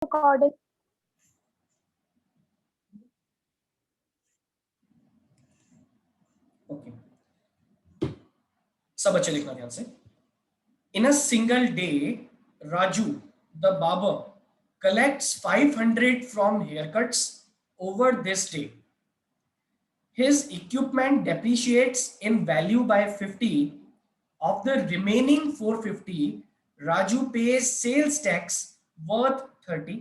recording. Okay, सब बच्चे लिखना ध्यान से। In a single day Raju the barber collects 500 from haircuts over this day. His equipment depreciates in value by 50. Of the remaining 450, Raju pays sales tax worth 30,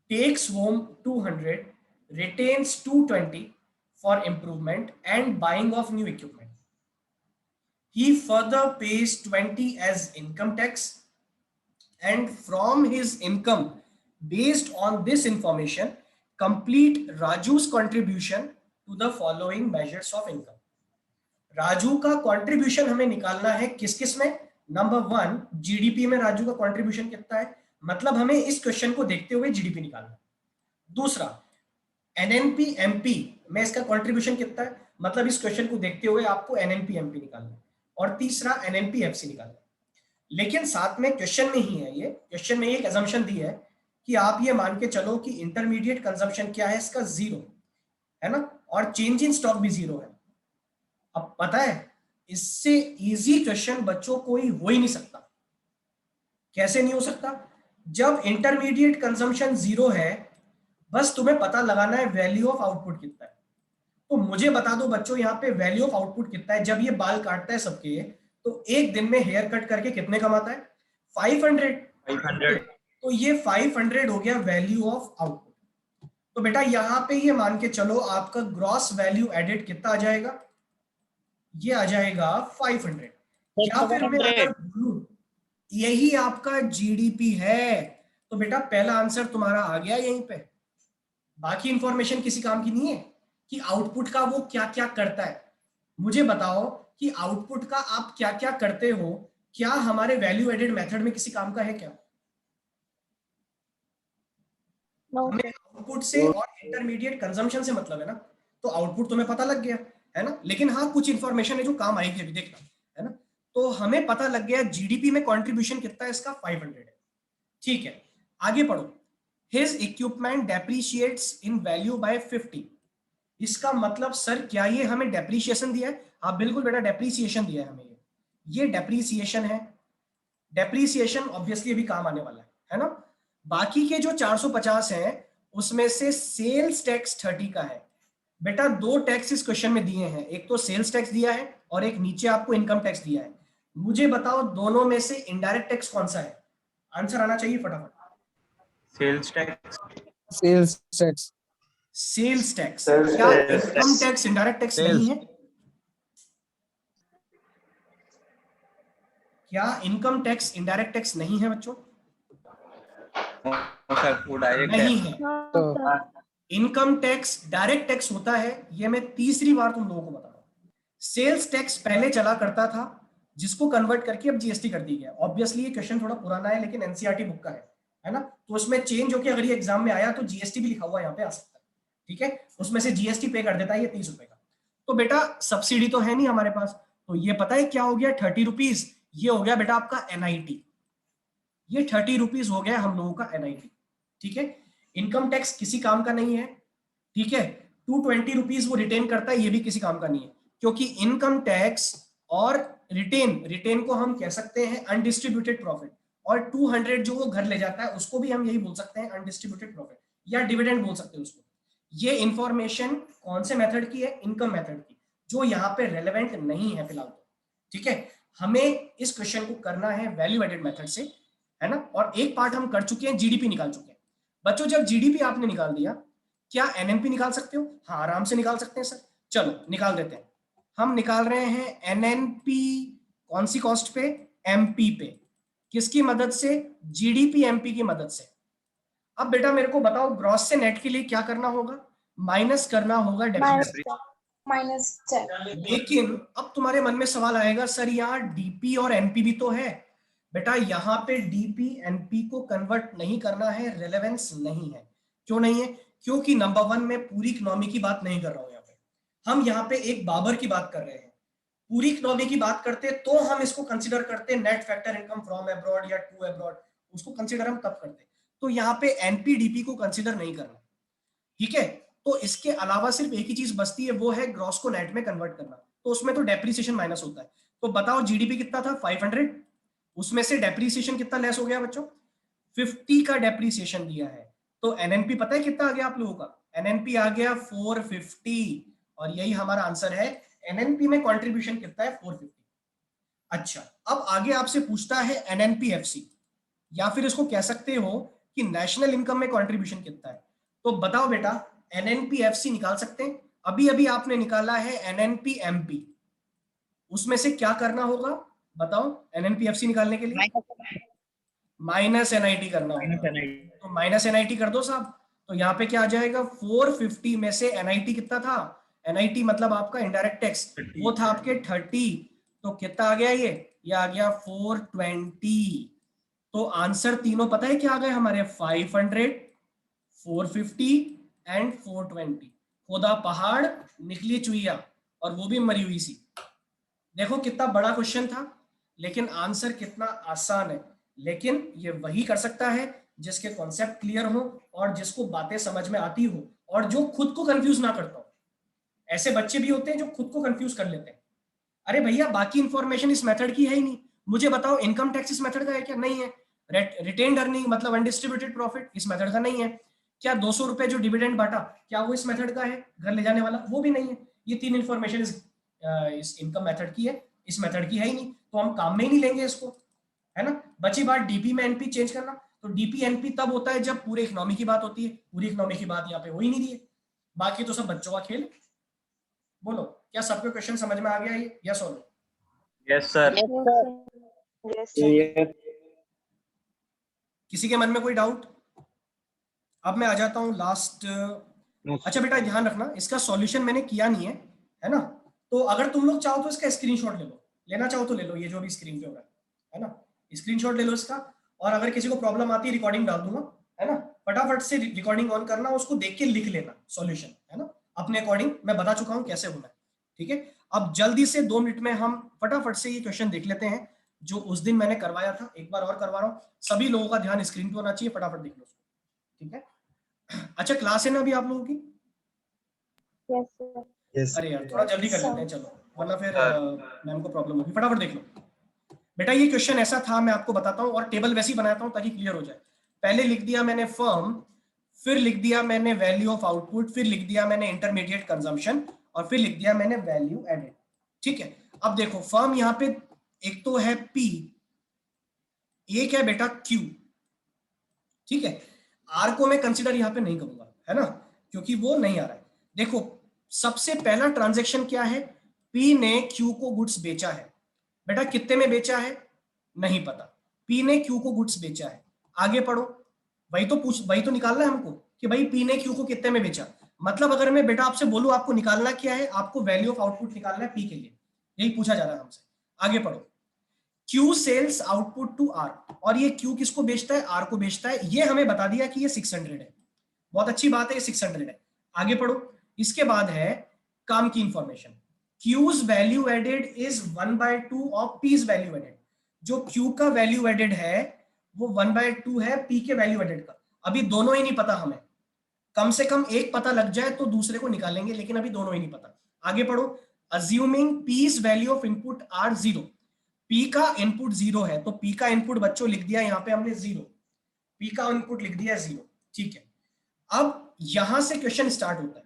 takes home 200, retains 220 for improvement and buying of new equipment. He further pays 20 as income tax, and from his income, based on this information, complete Raju's contribution to the following measures of income. Raju का contribution हमें निकालना है किस किस में। Number 1, GDP में राजू का contribution कितना है, मतलब हमें इस क्वेश्चन को देखते हुए जीडीपी निकालना है। दूसरा, एनएनपी एमपी में इसका कंट्रीब्यूशन कितना है, मतलब इस क्वेश्चन को देखते हुए आपको एनएनपी एमपी निकालना है। और तीसरा, एनएनपी एफसी निकालना है। लेकिन साथ में क्वेश्चन में ही है, ये क्वेश्चन में एक अजम्पशन दी है कि आप ये मान के चलो कि इंटरमीडिएट कंजम्पशन क्या है इसका 0 है ना, और चेंज इन स्टॉक भी 0 है। अब पता है इससे इजी क्वेश्चन बच्चों कोई हो ही नहीं सकता। कैसे नहीं हो सकता? जब इंटरमीडिएट कंजम्पशन 0 है, बस तुम्हें पता लगाना है वैल्यू ऑफ आउटपुट कितना है। तो मुझे बता दो बच्चों यहाँ पे वैल्यू ऑफ आउटपुट कितना है। जब ये बाल काटता है सबके, तो एक दिन में हेयर कट करके कितने कमाता है? 500। तो ये 500 हो गया वैल्यू ऑफ आउटपुट। तो बेटा यहाँ पे ये मान के चलो आपका ग्रॉस वैल्यू एडेड कितना आ जाएगा? ये आ जाएगा 500। या फिर मैं अगर बोलूं यही आपका जीडीपी है, तो बेटा पहला आंसर तुम्हारा आ गया यहीं पे। बाकी इंफॉर्मेशन किसी काम की नहीं है कि आउटपुट का वो क्या क्या करता है। मुझे बताओ कि आउटपुट का आप क्या क्या करते हो, क्या हमारे वैल्यू एडेड मेथड में किसी काम का है क्या? No, हमें आउटपुट से और इंटरमीडिएट कंजम्पशन से मतलब है ना। तो आउटपुट तुम्हें पता लग गया है ना, लेकिन हाँ कुछ इंफॉर्मेशन है जो काम आएगी अभी देखना, है ना। तो हमें पता लग गया जीडीपी में कंट्रीब्यूशन कितना है इसका, 500 है। ठीक है, आगे पढ़ो। His equipment depreciates in value by 50। इसका मतलब सर क्या ये हमें डेप्रिसिएशन दिया है? हाँ बिल्कुल बेटा, डेप्रिसिएशन दिया है हमें। ये डेप्रिसिएशन है। डेप्रिसिएशन ऑब्वियसली अभी काम आने वाला है ना। बाकी के जो 450 हैं उसमें से सेल्स टैक्स 30 का है। बेटा दो टैक्स इस क्वेश्चन में दिए हैं, एक तो सेल्स टैक्स दिया है और एक नीचे आपको इनकम टैक्स दिया है। मुझे बताओ दोनों में से इनडायरेक्ट टैक्स कौन सा है? आंसर आना चाहिए फटाफट। Sales tax. Sales tax. Sales tax. क्या इनकम टैक्स इनडायरेक्ट टैक्स नहीं है? क्या इनकम टैक्स इनडायरेक्ट टैक्स नहीं है बच्चों? सर वो डायरेक्ट नहीं है। sir. Income tax direct tax होता है, ये मैं तीसरी बार तुम लोगों को बता रहा हूं। सेल्स टैक्स पहले चला करता था जिसको कन्वर्ट करके अब जीएसटी कर दी गया। ऑब्वियसली ये क्वेश्चन थोड़ा पुराना है लेकिन एनसीईआरटी बुक का है ना, तो उसमें चेंज होकर अगर ये एग्जाम में आया तो जीएसटी भी लिखा हुआ यहाँ पे आ सकता है। ठीक है, उसमें से जीएसटी पे कर देता है ये 30 रुपए का। तो बेटा सब्सिडी तो है नहीं हमारे पास, तो ये पता है क्या हो गया 30 रुपीज, ये हो गया बेटा आपका एनआईटी। ये 30 रुपीज हो गया हम लोगों का एनआईटी। ठीक है, इनकम टैक्स किसी काम का नहीं है। ठीक है, 220 रुपीज वो रिटेन करता है, ये भी किसी काम का नहीं है, क्योंकि इनकम टैक्स और रिटेन को हम कह सकते हैं अनडिस्ट्रीब्यूटेड प्रॉफिट, और 200 जो वो घर ले जाता है उसको भी हम यही बोल सकते हैं अनडिस्ट्रीब्यूटेड प्रॉफिट या डिविडेंड बोल सकते हैं उसको। ये इंफॉर्मेशन कौन से मेथड की है? इनकम मेथड की, जो यहाँ पे रेलेवेंट नहीं है फिलहाल। ठीक है, हमें इस क्वेश्चन को करना है वैल्यू एडेड मेथड से, है ना। और एक पार्ट हम कर चुके हैं, जीडीपी निकाल चुके हैं। बच्चों जब जीडीपी आपने निकाल दिया, क्या एनएनपी निकाल सकते हो? हाँ आराम से निकाल सकते हैं सर, चलो निकाल देते हैं। हम निकाल रहे हैं एनएनपी कौन सी कॉस्ट पे? एमपी पे। किसकी मदद से? जीडीपी एमपी की मदद से। अब बेटा मेरे को बताओ ग्रॉस से नेट के लिए क्या करना होगा? माइनस करना होगा माइनस 10। लेकिन अब तुम्हारे मन में सवाल आएगा सर यहाँ डीपी और एनपी भी तो है। बेटा यहाँ पे डीपी एनपी को कन्वर्ट नहीं करना है, रेलेवेंस नहीं है। क्यों नहीं है? क्योंकि नंबर 1 में पूरी इकोनॉमी की बात नहीं कर रहा हूं यहाँ पे, हम यहाँ पे एक बाबर की बात कर रहे हैं। पूरी इकोनॉमी की बात करते तो हम इसको कंसिडर करते net factor income from abroad या टू अब्रॉड, उसको कंसिडर हम तब करते। तो यहाँ पे एनपीडीपी को कंसिडर नहीं करना, ठीक है। तो इसके अलावा सिर्फ एक ही चीज बचती है, वो है ग्रॉस को नेट में कन्वर्ट करना, तो उसमें तो डेप्रिसिएशन माइनस होता है। तो बताओ जीडीपी कितना था 500, उसमें से डेप्रिसिएशन कितना लेस हो गया बच्चों, 50 का डेप्रिसिएशन दिया है, तो एनएनपी पता है कितना आ गया आप लोगों का, एनएनपी आ गया 450, और यही हमारा आंसर है। एनएनपी में कंट्रीब्यूशन कितना है 450। अच्छा, अब आगे आपसे पूछता है एनएनपीएफसी, या फिर इसको कह सकते हो कि नेशनल इनकम में कंट्रीब्यूशन कितना है। तो बताओ बेटा, एनएनपीएफसी निकाल सकते हैं, अभी अभी आपने निकाला है एनएनपीएमपी, उसमें से क्या करना होगा बताओ एनएनपीएफसी निकालने के लिए, माइनस एनआईटी करना होगा। तो माइनस एनआईटी कर दो साहब, तो यहाँ पे क्या आ जाएगा 450 में से एनआईटी कितना था, एनआईटी मतलब आपका इनडायरेक्ट टैक्स, वो था आपके 30, तो कितना आ गया ये आ गया 420। तो आंसर तीनों पता है क्या आ गए हमारे, 500, 450 एंड 420। खोदा पहाड़ निकली चुईया, और वो भी मरी हुई सी। देखो कितना बड़ा क्वेश्चन था, लेकिन आंसर कितना आसान है। लेकिन ये वही कर सकता है जिसके कॉन्सेप्ट क्लियर हो और जिसको बातें समझ में आती हो और जो खुद को कंफ्यूज ना करता हो। ऐसे बच्चे भी होते हैं जो खुद को कंफ्यूज कर लेते हैं, अरे भैया बाकी इंफॉर्मेशन इस मेथड की है ही नहीं, मुझे बताओ इनकम टैक्स इस मेथड का है क्या, नहीं है। रिटेन्ड अर्निंग मतलब अनडिस्ट्रीब्यूटेड प्रॉफिट इस मेथड का नहीं है। क्या 200 रुपए जो डिविडेंड बांटा, क्या वो इस मेथड का है, घर ले जाने वाला, वो भी नहीं है। ये तीन इंफॉर्मेशन इस इनकम मेथड की है, इस मेथड की है ही नहीं, तो हम काम में ही नहीं लेंगे इसको, है ना। बची बात डीपी में एनपी चेंज करना, तो डीपी एनपी तब होता है जब पूरे इकोनॉमी की बात होती है, पूरी इकोनॉमी की बात यहाँ पे हो ही नहीं रही है, बाकी तो सब बच्चों का खेल। बोलो क्या सबके क्वेश्चन समझ में आ गया ये, यस और no? Yes, sir. Yes, sir. किसी के मन में कोई डाउट? अब मैं आ जाता हूँ लास्ट। No, अच्छा बेटा ध्यान रखना, इसका सॉल्यूशन मैंने किया नहीं है ना। तो अगर तुम लोग चाहो तो इसका स्क्रीनशॉट ले लो, लेना चाहो तो ले लो, ये जो भी स्क्रीन पे हो रहा है ना, स्क्रीनशॉट ले लो इसका। और अगर किसी को प्रॉब्लम आती है रिकॉर्डिंग डाल दूंगा, है ना, फटाफट से रिकॉर्डिंग ऑन करना, उसको देख के लिख लेना सॉल्यूशन, है ना, अपने अकॉर्डिंग। मैं बता चुका हूँ कैसे होना है, ठीक है। अब जल्दी से 2 मिनट में हम फटाफट से ये क्वेश्चन देख लेते हैं जो उस दिन मैंने करवाया था, एक बार और करवा रहा हूँ। सभी लोगों का ध्यान स्क्रीन पे होना चाहिए, फटाफट देख लो उसको, ठीक है। अच्छा क्लास है ना अभी आप लोगों की? Yes, sir. Yes. अरे यार थोड़ा जल्दी कर लेते हैं चलो, वरना फिर मैम को प्रॉब्लम होगी। फटाफट देख लो बेटा, ये क्वेश्चन ऐसा था, मैं आपको बताता हूँ, और टेबल वैसे ही बनाता हूँ ताकि क्लियर हो जाए। पहले लिख दिया मैंने फर्म, फिर लिख दिया मैंने वैल्यू ऑफ आउटपुट, फिर लिख दिया मैंने इंटरमीडिएट कंजम्पशन, और फिर लिख दिया मैंने वैल्यू एडेड, ठीक है। अब देखो फर्म यहाँ पे एक तो है पी, एक है बेटा क्यू, ठीक है। आर को मैं कंसिडर यहाँ पे नहीं करूंगा, है ना, क्योंकि वो नहीं आ रहा है। देखो सबसे पहला ट्रांजैक्शन क्या है, पी ने क्यू को गुड्स बेचा है। बेटा कितने में बेचा है नहीं पता, पी ने क्यू को गुड्स बेचा है। आगे पढ़ो, वही तो निकालना है हमको कि भाई पी ने क्यू को कितने में बेचा। मतलब अगर मैं बेटा आपसे बोलूं आपको निकालना क्या है, आपको वैल्यू ऑफ आउटपुट निकालना है पी के लिए, यही पूछा जा रहा है हमसे। आगे पढ़ो, Q sales output to R, और ये Q किसको बेचता है, R को बेचता है। ये हमें बता दिया कि ये 600 है, बहुत अच्छी बात है, ये 600 है। आगे पढ़ो, इसके बाद है काम की information, Q's value added is 1/2 of P's value added. जो Q का वैल्यू एडेड है वो 1/2 है P के वैल्यू एडेड का। अभी दोनों ही नहीं पता हमें, कम से कम एक पता लग जाए तो दूसरे को निकालेंगे, लेकिन अभी दोनों ही नहीं पता। आगे पढ़ो, assuming P's value of input are 0, P का इनपुट 0 है, तो P का इनपुट बच्चों लिख दिया यहाँ पे हमने 0, P का इनपुट लिख दिया 0, ठीक है। अब यहां से क्वेश्चन स्टार्ट होता है।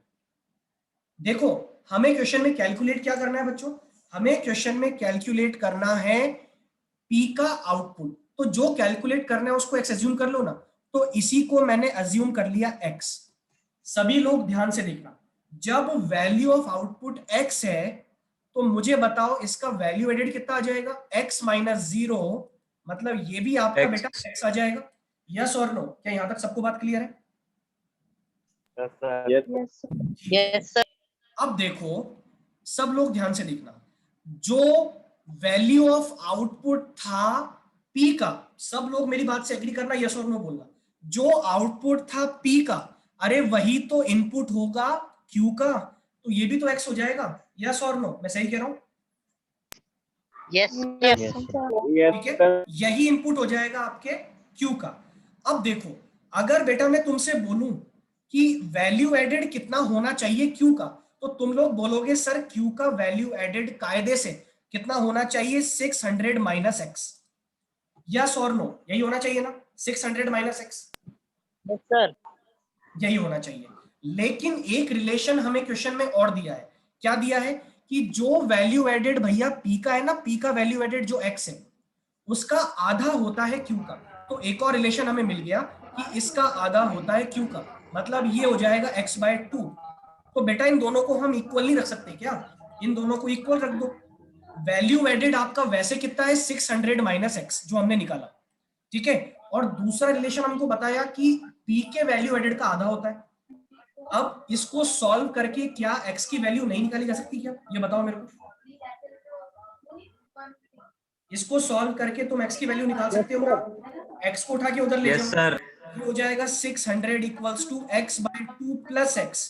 देखो हमें क्वेश्चन में कैलकुलेट क्या करना है बच्चों, हमें क्वेश्चन में कैलकुलेट करना है P का आउटपुट। तो जो कैलकुलेट करना है उसको x अज्यूम कर लो ना, तो इसी को मैंने अज्यूम कर लिया x। सभी लोग ध्यान से देखना, जब वैल्यू ऑफ आउटपुट x है तो मुझे बताओ इसका वैल्यू एडेड कितना आ जाएगा, x माइनस 0, मतलब ये भी आपका X. बेटा x आ जाएगा। यस और नो, क्या यहां तक सबको बात क्लियर है? Yes, sir. Yes, sir. Yes, sir. अब देखो सब लोग ध्यान से देखना, जो वैल्यू ऑफ आउटपुट था P का, सब लोग मेरी बात से एग्री करना, यस और नो बोलना। जो आउटपुट था P का, अरे वही तो इनपुट होगा Q का, तो ये भी तो x हो जाएगा। यस और नो, मैं सही कह रहा हूं? Yes, Yes, sir. sir. ठीक है, यही इनपुट हो जाएगा आपके Q का। अब देखो अगर बेटा मैं तुमसे बोलूं कि वैल्यू एडेड कितना होना चाहिए क्यू का, तो तुम लोग बोलोगे सर क्यू का वैल्यू एडेड कायदे से कितना होना चाहिए, 600 माइनस एक्स। यस और नो, यही होना चाहिए ना, 600 माइनस एक्स, Yes, sir. यही होना चाहिए। लेकिन एक रिलेशन हमें क्वेश्चन में और दिया है। क्या दिया है कि जो वैल्यू एडेड भैया पी का है ना, पी का वैल्यू एडेड जो एक्स है उसका आधा होता है क्यू का। तो एक और रिलेशन हमें मिल गया कि इसका आधा होता है क्यू का, मतलब ये हो जाएगा x/2। तो बेटा इन दोनों को हम इक्वल नहीं रख सकते क्या, इन दोनों को इक्वल रख दो। वैल्यू एडेड आपका वैसे कितना है, 600 माइनस एक्स जो हमने निकाला, ठीक है। और दूसरा रिलेशन हमको बताया कि पी के वैल्यू एडेड का आधा होता है। अब इसको सॉल्व करके क्या x की वैल्यू नहीं निकाली जा सकती क्या, ये बताओ मेरे को। इसको सॉल्व करके तुम x की वैल्यू निकाल सकते हो ना, x को उठा के उधर ले Yes, जाओ, sir. ये हो जाएगा 600 equals to x/2 plus X.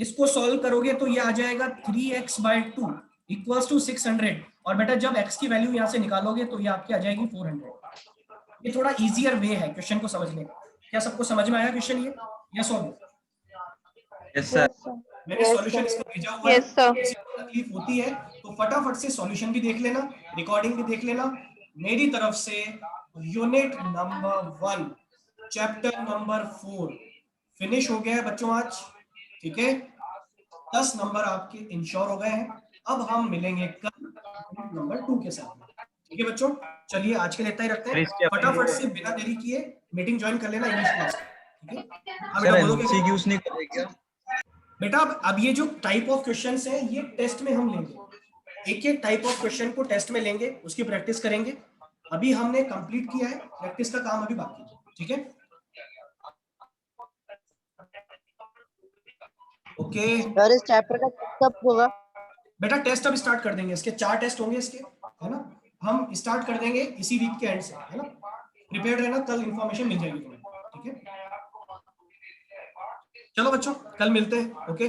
इसको सॉल्व करोगे तो ये आ जाएगा 3x/2 इक्वल्स टू 600। और बेटा जब x की वैल्यू यहाँ से निकालोगे तो ये आपकी आ जाएगी 400। ये थोड़ा इजियर वे है क्वेश्चन को समझने का। क्या सबको समझ में आया क्वेश्चन ये, यस और no? Yes, sir. Yes, sir. मैंने Yes, सॉल्यूशन sir. इसका भेजा हुआ है। Yes, sir. किसी को तकलीफ होती है तो फटाफट से सॉल्यूशन भी देख लेना, रिकॉर्डिंग भी देख लेना। मेरी तरफ से unit number 1 chapter number 4 finish हो गया है बच्चों आज, ठीक है। 10 नंबर आपके इंश्योर हो गए हैं। अब हम मिलेंगे कल यूनिट नंबर 2 के साथ, ठीक है बच्चों। चलिए आज के लिए इतना ही रखते हैं। इसके अपन फटाफट से बिना देरी किए मीटिंग ज्वाइन कर लेना इंग्लिश क्लास, ठीक है। हाँ सर बेटा बोलोगे MCQs नहीं करे क्या? बेटा। अब ये जो टाइप ऑफ क्वेश्चंस हैं ये टेस्ट में हम लेंगे, एक एक टाइप ऑफ क्वेश्चन को टेस्ट में लेंगे, उसकी प्रैक्टिस करेंगे। अभी हमने कंप्लीट किया है, प्रैक्टिस का काम अभी बाकी है, ठीक है। ओके सर इस चैप्टर का कब होगा? बेटा टेस्ट अब स्टार्ट कर देंगे, इसके 4 टेस्ट होंगे इसके, है ना। हम स्टार्ट कर देंगे इसी वीक के एंड से, है ना। प्रिपेयर्ड रहना, कल इंफॉर्मेशन मिल जाएगी तुम्हें, ठीक है। चलो बच्चों कल मिलते हैं, okay.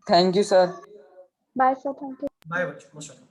Thank you sir. Bye, sir. Thank you. Bye बच्चों, मोस्ट वेलकम।